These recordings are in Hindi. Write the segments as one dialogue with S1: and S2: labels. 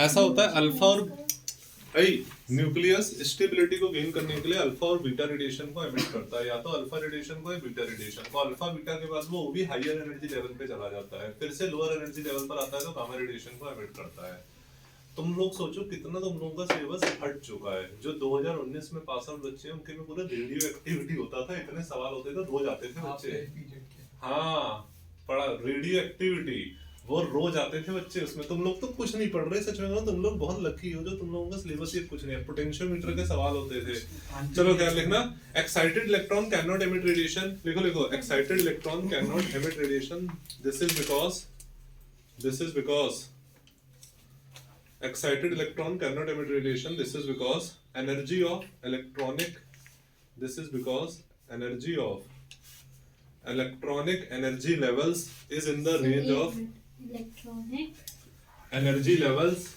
S1: ऐसा होता है अल्फा और न्यूक्लियस स्टेबिलिटी को गेन करने के लिए अल्फा और बीटा रेडिएशन को एमिट करता है, या तो अल्फा रेडिएशन को या बीटा रेडिएशन को। अल्फा बीटा के बाद वो भी हायर एनर्जी लेवल पे चला जाता है, फिर से लोअर एनर्जी लेवल पर आता है तो गामा रेडिएशन को एमिट करता है। तुम लोग सोचो कितना तुम लोगों का सिलेबस हट चुका है। जो 2019 में पास आउट बच्चे हैं उनके में पूरा रेडियो एक्टिविटी होता था, इतने सवाल होते थे, रोज आते थे बच्चे। हाँ, पढ़ा रेडियो एक्टिविटी, वो रोज आते थे बच्चे उसमें। तुम लोग तो कुछ नहीं पढ़ रहे, सच में कहूं तुम लोग बहुत लकी हो जो तुम लोगों का सिलेबस ही कुछ नहीं है। पोटेंशियोमीटर के सवाल होते थे। चलो क्या लिखना, excited electron can not emit radiation. लिखो लिखो, excited electron can not emit radiation, this is because excited electron cannot emit radiation, this is because energy of electronic energy levels is in the range of energy levels.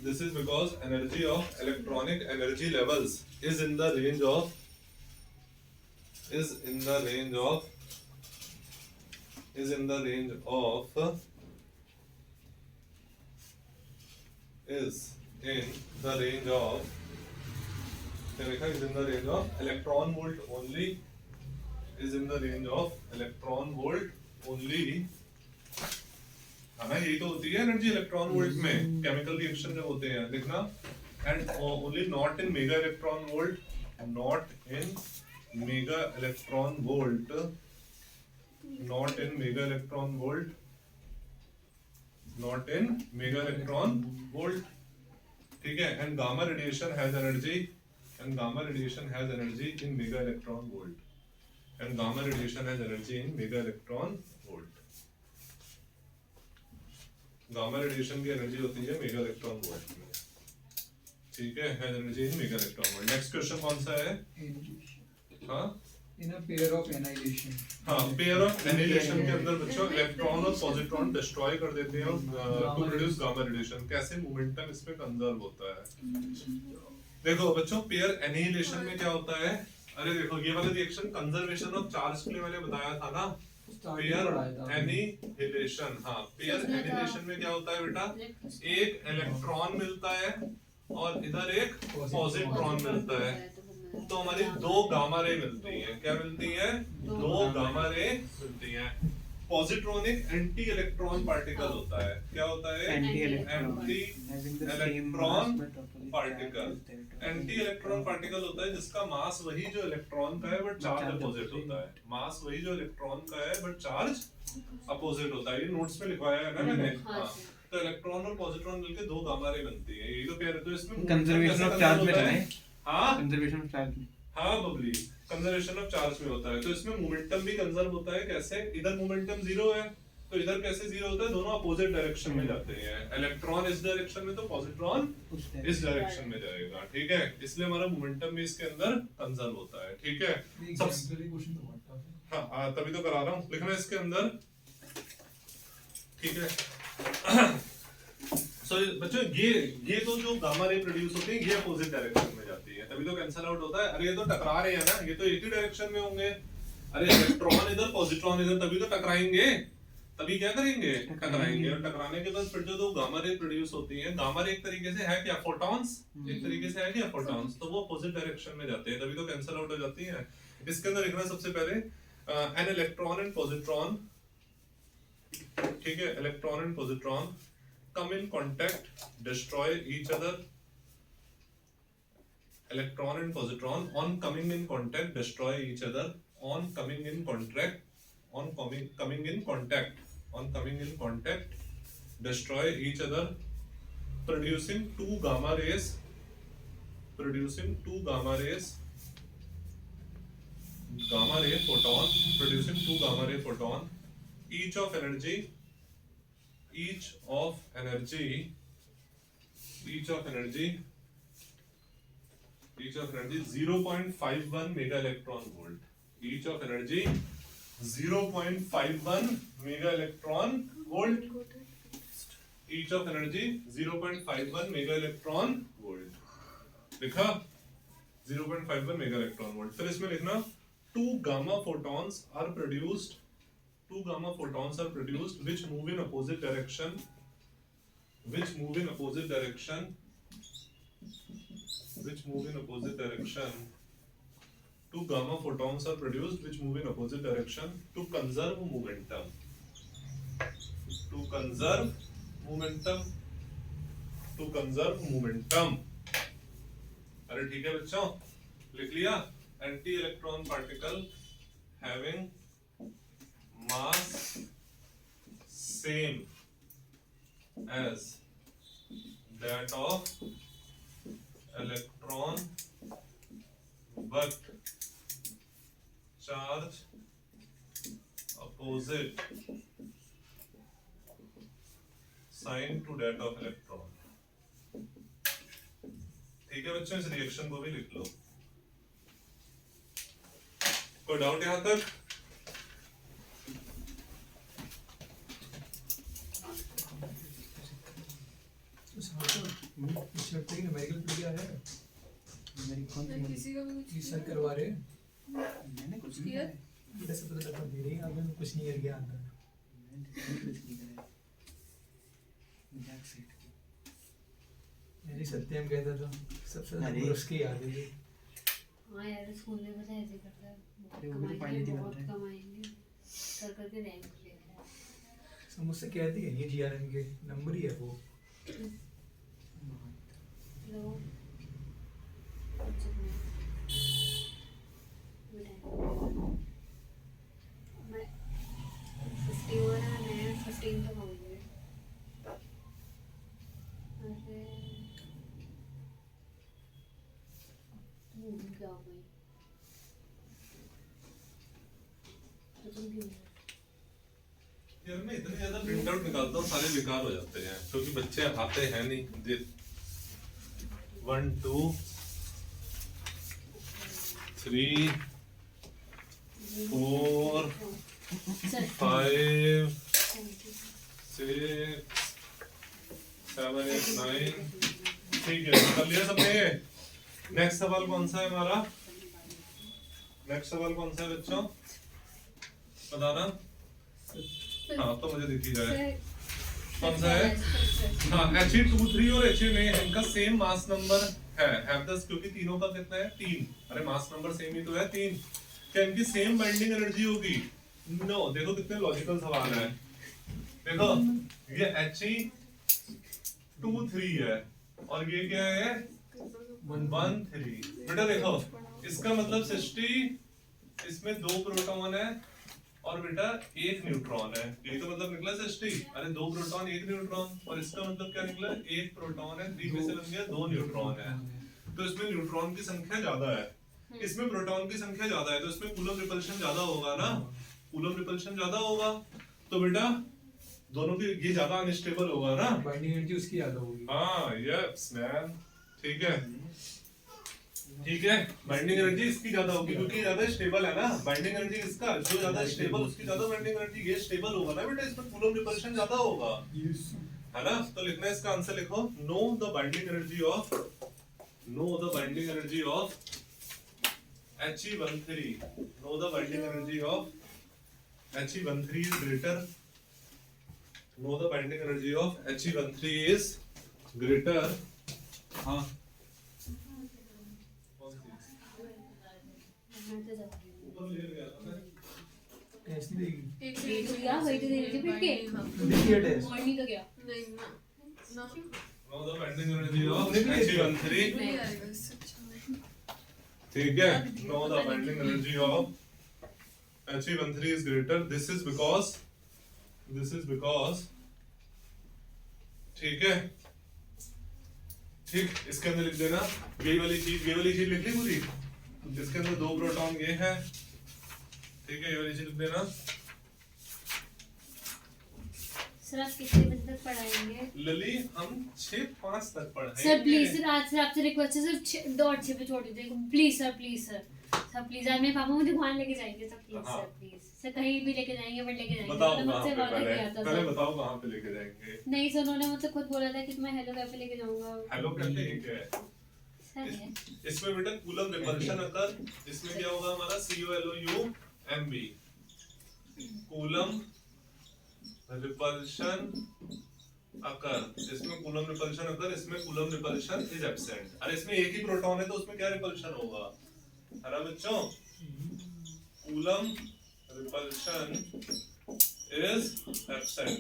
S1: This is because energy of electronic energy levels is in the range of is in the range of electron volt only, is in the range of electron volt only। है ना, यही तो होती है एनर्जी इलेक्ट्रॉन वोल्ट में केमिकल रिएक्शन में होते हैं। लिखना, and only not in mega electron volt, not in mega electron volt, not in mega electron volt, not in mega electron volt. ठीक है, and gamma radiation has energy, and gamma radiation has energy in mega electron volt, and gamma radiation has energy in mega electron volt. Gamma radiation की एनर्जी होती है मेगा इलेक्ट्रॉन वोल्ट में। ठीक है, has energy in mega electron volt. Next question कौन सा है? हाँ,
S2: इन अ पेयर ऑफ एनाइलेशन।
S1: हाँ, पेयर ऑफ एनाइलेशन के अंदर बच्चों इलेक्ट्रॉन और पॉजिट्रॉन डिस्ट्रॉय कर देते हैं टू प्रोड्यूस गामा रेडिएशन। कैसे? मोमेंटम इसमें कंजर्व होता है। देखो बच्चों, पेयर एनाइलेशन में क्या होता है? अरे देखो, ये वाला रिएक्शन कंजर्वेशन ऑफ चार्ज के लिए मैंने बताया था ना, पेयर एनाइलेशन। हाँ, पेयर एनाइलेशन में क्या होता है बेटा, एक इलेक्ट्रॉन मिलता है और इधर एक पॉजिट्रॉन मिलता है, तो हमारी दो गामा रे मिलती हैं। क्या मिलती हैं? दो गामा रे मिलती हैं। पॉजिट्रॉन एक एंटी इलेक्ट्रॉन पार्टिकल होता है। क्या होता है? Anti electron particle. Anti electron particle होता है जिसका मास वही जो इलेक्ट्रॉन का है बट चार्ज अपोजिट होता है। मास वही जो इलेक्ट्रॉन का है बट चार्ज अपोजिट होता है। ये नोट्स में लिखवाया है ना मैंने। हाँ, तो इलेक्ट्रॉन और पॉजिट्रॉन मिलके दो गामा रे बनती है। यही तो पेयर है। तो इसमें
S3: कंजर्वेशन ऑफ चार्ज में है।
S1: हाँ,
S3: कंजर्वेशन ऑफ चार्ज में।
S1: हाँ बबली, कंजर्वेशन ऑफ चार्ज में होता है। तो इसमें मोमेंटम भी कंजर्व होता है। कैसे? इधर मोमेंटम जीरो है तो इधर कैसे जीरो होता है? दोनों अपोजिट डायरेक्शन में जाते हैं। इलेक्ट्रॉन इस डायरेक्शन में तो पॉजिट्रॉन इस डायरेक्शन में जाएगा। ठीक है, इसलिए हमारा मोमेंटम भी इसके अंदर कंजर्व होता है। ठीक है, हाँ तभी तो करा रहा हूँ। लिखना इसके अंदर। ठीक है, सो बच्चों ये तो जो गामा रे प्रोड्यूस होती है ये अपोजिट डायरेक्शन में जाती है, तभी तो कैंसिल आउट होता है। अरे ये तो टकरा रहे हैं ना, ये तो एक ही डायरेक्शन में होंगे। अरे इलेक्ट्रॉन इधर पॉजिट्रॉन इधर, तभी तो टकराएंगे। तभी क्या करेंगे? टकराएंगे। और टकराने के बाद फिर जो दो गामा रे प्रोड्यूस होती हैं, गामा रे एक तरीके से है क्या? फोटॉन्स। एक तरीके से है क्या? फोटॉन्स। तो वो अपोजिट डायरेक्शन में जाते हैं, तभी तो कैंसिल आउट हो जाती है। इसके अंदर लिखना सबसे पहले एन इलेक्ट्रॉन एंड पॉजिट्रॉन। ठीक है, electron and positron come in contact, destroy each other. Electron and positron on coming in contact destroy each other. On coming in contact, on coming in contact, on coming in contact destroy each other, producing two gamma rays, producing two gamma rays, gamma ray photon, producing two gamma ray photon, each of energy 0.51 mega electron volt. Each of energy 0.51 mega electron volt. Each of energy 0.51 mega electron volt. लिखा 0.51 mega electron volt। फिर इसमें लिखना two gamma photons are produced which move in opposite direction which move in opposite direction to gamma photons are produced which move in opposite direction to conserve momentum अरे ठीक है बच्चों, लिख लिया। Anti electron particle having mass same as that of electron but charge opposite sign to that of electron। ठीक है बच्चों, इस रिएक्शन को भी लिख लो। कोई डाउट यहां तक?
S2: न्यूमेरिकल क्या है?
S3: मेरी कौन सी
S4: किसी का भी कुछ
S2: ये सर करवा रहे हैं।
S3: मैंने कुछ नहीं
S4: किया?
S3: करा है।
S2: इधर से पता चलता दे रही है, आपने कुछ नहीं कर गया अंदर।
S3: मैंने कुछ नहीं करा है। मजाक से हट के।
S2: मेरी सत्यम कहता था सबसे
S3: अरे।
S2: ज्यादा उसकी याद है ये।
S4: हाँ यार, स्कूल में पता है ऐसे करता है।
S3: अरे वो भी तो पानी नहीं
S4: बहुत
S3: बनता है।
S4: कमाएंगे कर करके रैंक लेता है।
S2: सब मुझसे कहती है ये जीआरएम के नंबर ही है वो।
S4: लो चुप नहीं। मैं 51 है, मैं 15 तक आऊंगी। अरे क्या हो गई? तो तुम क्यों?
S1: यार मैं इतने ज्यादा प्रिंट आउट निकालता हूँ, सारे बेकार हो जाते हैं क्योंकि बच्चे आते हैं नहीं। 1 2 3 4 5 6 7 8 9। ठीक है, कर लिया सबने? नेक्स्ट सवाल कौन सा है हमारा? नेक्स्ट सवाल कौन सा है बच्चों, बताना। हाँ तो मुझे दिख ही जाए कौन सा है। हाँ He23 और Ha नहीं, इनका सेम मास नंबर है। हैव दस, क्योंकि तीनों का कितना है? 3। अरे मास नंबर सेम ही तो है 3। क्या इनकी सेम बाइंडिंग एनर्जी होगी? नो। देखो कितने लॉजिकल सवाल है। देखो ये He23 है और ये क्या है? 113। बेटा देखो इसका मतलब सृष्टि इसमें 2 प्रोटॉन है और बेटा 1 न्यूट्रॉन है। यही तो मतलब निकला सृष्टि। अरे 2 प्रोटॉन 1 न्यूट्रॉन, और इसका मतलब क्या निकला? 1 प्रोटॉन है, 3 में से बन गया 2 न्यूट्रॉन है। तो इसमें न्यूट्रॉन की संख्या ज्यादा है, इसमें प्रोटॉन की संख्या ज्यादा है, तो इसमें कूलम रिपल्शन ज्यादा होगा ना। कूलम रिपल्शन ज्यादा होगा तो बेटा दोनों की ये ज्यादा अनस्टेबल होगा ना।
S2: बाइंडिंग एनर्जी उसकी ज्यादा होगी।
S1: हाँ यस मैन, ठीक है ठीक है। बाइंडिंग एनर्जी इसकी ज्यादा होगी क्योंकि ज्यादा स्टेबल है ना। बाइंडिंग एनर्जी इसका जो ज्यादा स्टेबल उसकी ज्यादा बाइंडिंग एनर्जी। ये स्टेबल होगा ना बेटा, इसमें कूलम रिपल्शन ज्यादा होगा, है ना। तो लिखना है इसका आंसर, लिखो know the binding energy of He13। Know the binding energy of He13 is greater। Know the binding energy of He13 is greater। हाँ ऊपर ले गया था मैं।
S2: टेस्ट नहीं देगी।
S4: या वही तो दे रही थी फिर के
S2: देखिए टेस्ट।
S4: और नहीं तो क्या?
S1: Now the bending energy of He13, ठीक है। Now the bending energy of He13 is greater। This is because ठीक है ठीक। इसके अंदर लिख देना ये वाली चीज लिख ली पूरी। इसके अंदर 2 प्रोटॉन ये है, ठीक है। ये वाली चीज लिख देना।
S4: सर आप कितने बजे तक पढ़ाएंगे?
S1: लली हम 6-5 तक पढ़ाएंगे।
S4: सर प्लीज सर, आज से आपसे रिक्वेस्ट है सर, 6 पे छोड़ दीजिए प्लीज सर। प्लीज आज मेरे पापा मुझे घुमान लेके जाएंगे सर, प्लीज
S1: हाँ।
S4: सर प्लीज सर, कहीं भी लेके जाएंगे बट लेके जाएंगे।
S1: बताओ
S4: उन्होंने
S1: कहाँ
S4: मुझसे
S1: पे,
S4: वादा किया था
S1: पहले
S4: सर।
S1: बताओ कहाँ पे लेके जाएंगे।
S4: नहीं सर, उन्होंने मुझसे खुद बोला था कि तुम्हें हेलो कैफे लेके जाऊंगा।
S1: हेलो कहते हैं क्या है?
S4: सर है
S1: इसमें बेटा कूलम रिपल्शन अकर, इसमें क्या होगा हमारा COLOUMB, कूलम रिपल्शन अकर, इसमें कूलम रिपल्शन अकर, इसमें कूलम रिपल्शन इज एब्सेंट। अरे इसमें एक ही प्रोटॉन है तो उसमें क्या रिपल्शन होगा? अरे बच्चों कूलम रिपल्शन इज एब्सेंट।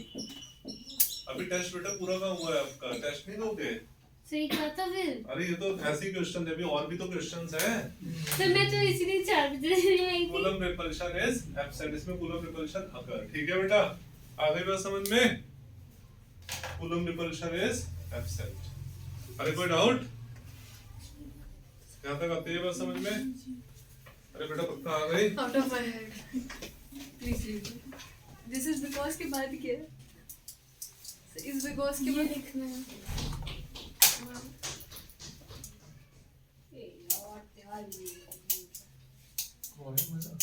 S1: अभी टेस्ट बेटा पूरा का हुआ है आपका, टेस्ट नहीं दोगे?
S4: सही कहा था फिर।
S1: अरे ये तो ऐसे ही क्वेश्चन है, अभी और भी तो क्वेश्चंस हैं।
S4: तो मैं तो इसीलिए 4 बजे आई थी।
S1: कूलम रिपल्शन इज एब्सेंट, इसमें कूलम रिपल्शन अकर। ठीक है बेटा, आ गई बात समझ में? Coulomb repulsion is absent. अरे कोई डाउट? यहाँ तक आती है बात समझ में? अरे बेटा पक्का आ गई?
S5: Out of my head. Please read it. This is because के बाद क्या है? So, इस because के बाद लिखना है।
S2: और मजा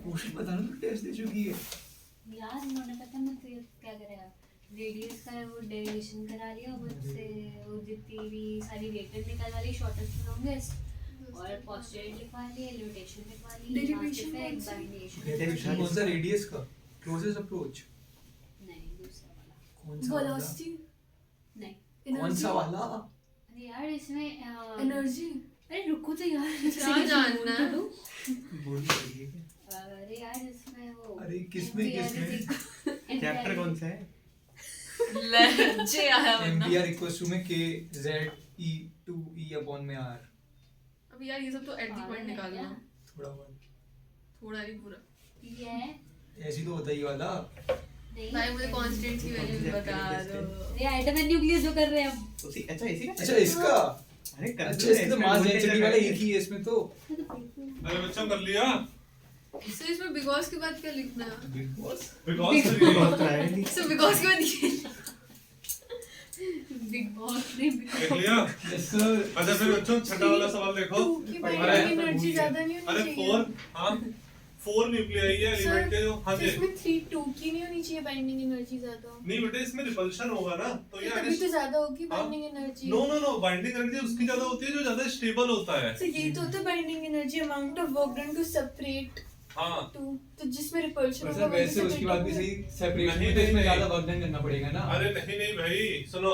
S2: क्वेश्चन बता ना, तो टेस्ट दे चुकी है।
S4: यार मैंने पता मैं फिर क्या करेगा, रेडियस का वो डेरिवेशन करा लिया, मुझसे वो जितनी भी सारी रेटेड निकालवा ली, शॉर्टेस्ट लॉन्गेस्ट, और पोस्टेरियर लिखवा ली, एलिवेशन लिखवा ली,
S5: Derivation
S4: इफेक्ट,
S5: कौन सा?
S4: बाइंडेशन।
S2: डेरिवेशन कौन सा? रेडियस का क्लोजेस्ट अप्रोच
S4: नहीं दूसरा वाला।
S2: कौन सा वाला?
S5: Velocity.
S4: नहीं
S2: कौन सा वाला?
S4: अरे यार इसमें
S5: Energy.
S4: अरे रुको तो यार,
S5: क्या जानना है?
S2: बोल रही है क्या?
S4: अरे यार इसमें वो
S2: अरे किसमें
S3: चैप्टर कौन सा है?
S5: लहजे आया वरना।
S2: MPR इक्वल्स टू में K Z E 2 E upon में R।
S5: अब यार ये सब तो एट द पॉइंट निकालना।
S2: थोड़ा बहुत
S5: थोड़ा नहीं पूरा।
S4: ये है
S2: ऐसी तो होता ही वाला।
S4: नहीं
S5: भाई मुझे कांस्टेंट्स की वैल्यू बता दो।
S4: ये आइटम एंड न्यूक्लियस जो कर रहे हैं हम।
S3: अच्छा इसी का?
S2: अच्छा इसका,
S3: अरे कर
S2: अच्छा इसका तो मास डेंसिटी वाला एक ही है इसमें तो।
S1: अरे बच्चों कर लिया?
S5: So इसमें because के बाद क्या लिखना है?
S2: बिकॉज़
S1: बिकॉज़
S5: So because के बाद ये
S4: बिग बॉस नहीं
S1: देख लिया?
S2: Yes sir.
S1: अच्छा फिर बच्चों छठा वाला सवाल देखो।
S5: की
S1: अरे
S5: बाइंडिंग एनर्जी ज्यादा नहीं
S1: अरे
S5: होनी चाहिए।
S1: 4, हाँ 4 न्यूक्लियाई है एलिमेंट के जो। हाँ
S5: तो
S1: जी
S5: इसमें 3 2 की नहीं होनी चाहिए बाइंडिंग एनर्जी ज्यादा।
S1: नहीं बेटे इसमें रिपल्शन होगा ना, तो ये
S5: तभी तो ज्यादा होगी
S1: हाँ?
S5: Binding energy.
S1: No no no, binding energy उसकी ज्यादा होती है जो ज्यादा स्टेबल होता है।
S5: तो यही तो होता है binding energy, amount of work done to separate
S1: हाँ
S5: टू। तो जिसमें रिपल्शन
S2: सर वैसे उसकी बात भी सही, सेपरेशन में तो इसमें ज्यादा वर्क डन करना पड़ेगा ना।
S1: अरे नहीं नहीं भाई सुनो,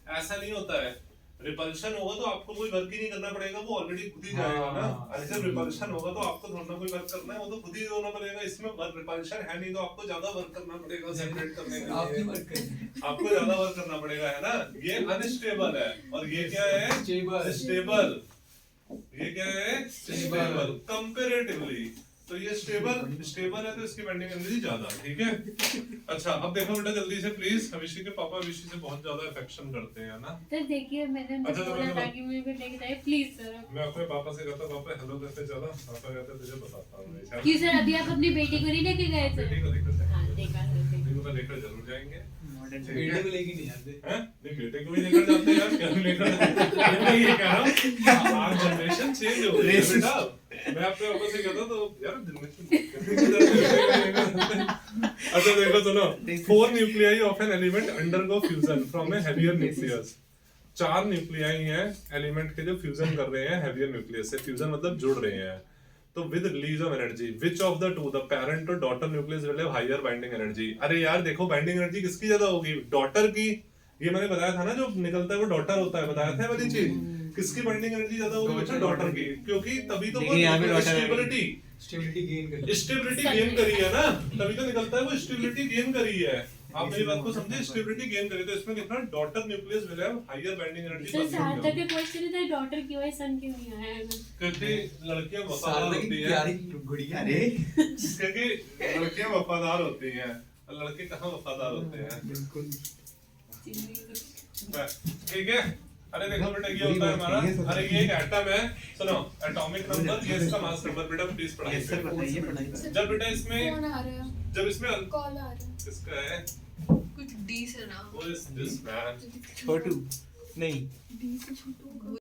S1: ऐसा नहीं होता है। रिपल्शन होगा तो आपको कोई वर्क ही नहीं करना पड़ेगा, वो ऑलरेडी खुद ही जाएगा ना।
S2: हाँ।
S1: और जब रिपल्शन होगा तो आपको थोड़ा कोई वर्क करना है, वो तो खुद ही होना पड़ेगा। इसमें रिपल्शन है नहीं तो आपको ज्यादा वर्क करना पड़ेगा सेपरेट करने के
S2: आप ही
S1: लिए।
S2: वर्क करें।
S1: आपको ज्यादा वर्क करना पड़ेगा, है ना। ये अनस्टेबल है और ये क्या है?
S2: स्टेबल।
S1: स्टेबल। ये क्या है?
S2: Stable।
S1: Stable comparatively. तो ये स्टेबल है तो इसकी बाइंडिंग एनर्जी ज्यादा। ठीक है। अच्छा अब देखो बेटा जल्दी से प्लीज, अभिषेक के पापा अभिषेक से बहुत ज्यादा अफेक्शन करते हैं ना।
S4: तो देखिए मैंने उनको
S1: अच्छा, तो
S4: बोला
S1: मैं-
S4: था कि मुझे लेके जाइए प्लीज सर।
S1: मैं अपने पापा से कहता पापा हेलो करते चला, पापा कहते तुझे बताता हूँ मैं।
S4: क्यों सर अभी आप अपनी बेटी को नहीं लेके गए थे?
S1: बेटी को लेकर
S4: हाँ
S1: जाएंगे,
S4: देखा सर
S1: बेटी को तो लेकर जरूर जाएंगे।
S3: मॉडर्न
S1: ठीक
S2: बेटे
S1: है।
S2: को लेके नहीं आते।
S1: हैं? नहीं बेटे को भी लेकर जाते हैं यार, क्या नहीं लेकर जाते? मैं ये कह रहा हूँ आज जनरेशन चेंज हो गई है बेटा। मैं अपने पापा से कहता तो यार जनरेशन। अच्छा देखो सुनो, 4 nuclei of an element undergo fusion from A heavier nucleus. 4 nuclei हैं एलिमेंट के जो फ्यूजन कर रहे हैं हेवियर न्यूक्लियस से। फ्यूजन मतलब जुड़ रहे हैं। तो with release of energy which of the two, the parent और daughter nucleus will have higher binding energy. अरे यार देखो बाइंडिंग एनर्जी किसकी ज्यादा होगी? डॉटर की। ये मैंने बताया था ना, जो निकलता है वो डॉटर होता है, बताया था वाली चीज। किसकी बाइंडिंग एनर्जी ज्यादा होगी बच्चा? डॉटर की, क्योंकि तभी तो
S3: देखिए यहाँ पे
S1: वो
S3: daughter है।
S1: स्टेबिलिटी
S2: गेन कर।
S1: स्टेबिलिटी गेन करी है ना, तभी तो निकलता है वो स्टेबिलिटी गेन करी है। आप मेरी बात को समझे, स्टेबिलिटी गेन करी। तो इसमें लिखना daughter nucleus will have higher binding
S4: sir
S1: energy.
S4: Sarthak के क्वेश्चन था डॉटर क्यों है सन क्यों नहीं आया?
S1: क्योंकि लड़कियां वफादार
S2: सारदा
S1: होती
S2: की
S1: हैं।
S2: प्यारी गुड़िया।
S3: अरे
S1: क्योंकि लड़कियां वफादार होती हैं और लड़के कहाँ वफादार होते हैं।
S3: बिल्कुल।
S1: ठीक है। अरे देखो बेटा ये होता है हमारा, अरे ये एक एटम है। सुनो एटॉमिक नंबर, ये इसका मास नंबर। बेटा प्लीज पढ़ाइए।
S3: यस सर बताइए पढ़ाइए।
S1: जब बेटा इसमें,
S5: कौन आ रहा है?
S1: जब इसमें
S5: कॉल आ रहा है।
S1: किसका है?
S5: कुछ डी से ना।
S1: वो इस दिस मैन।
S3: छोटू नहीं
S5: डी से छोटू।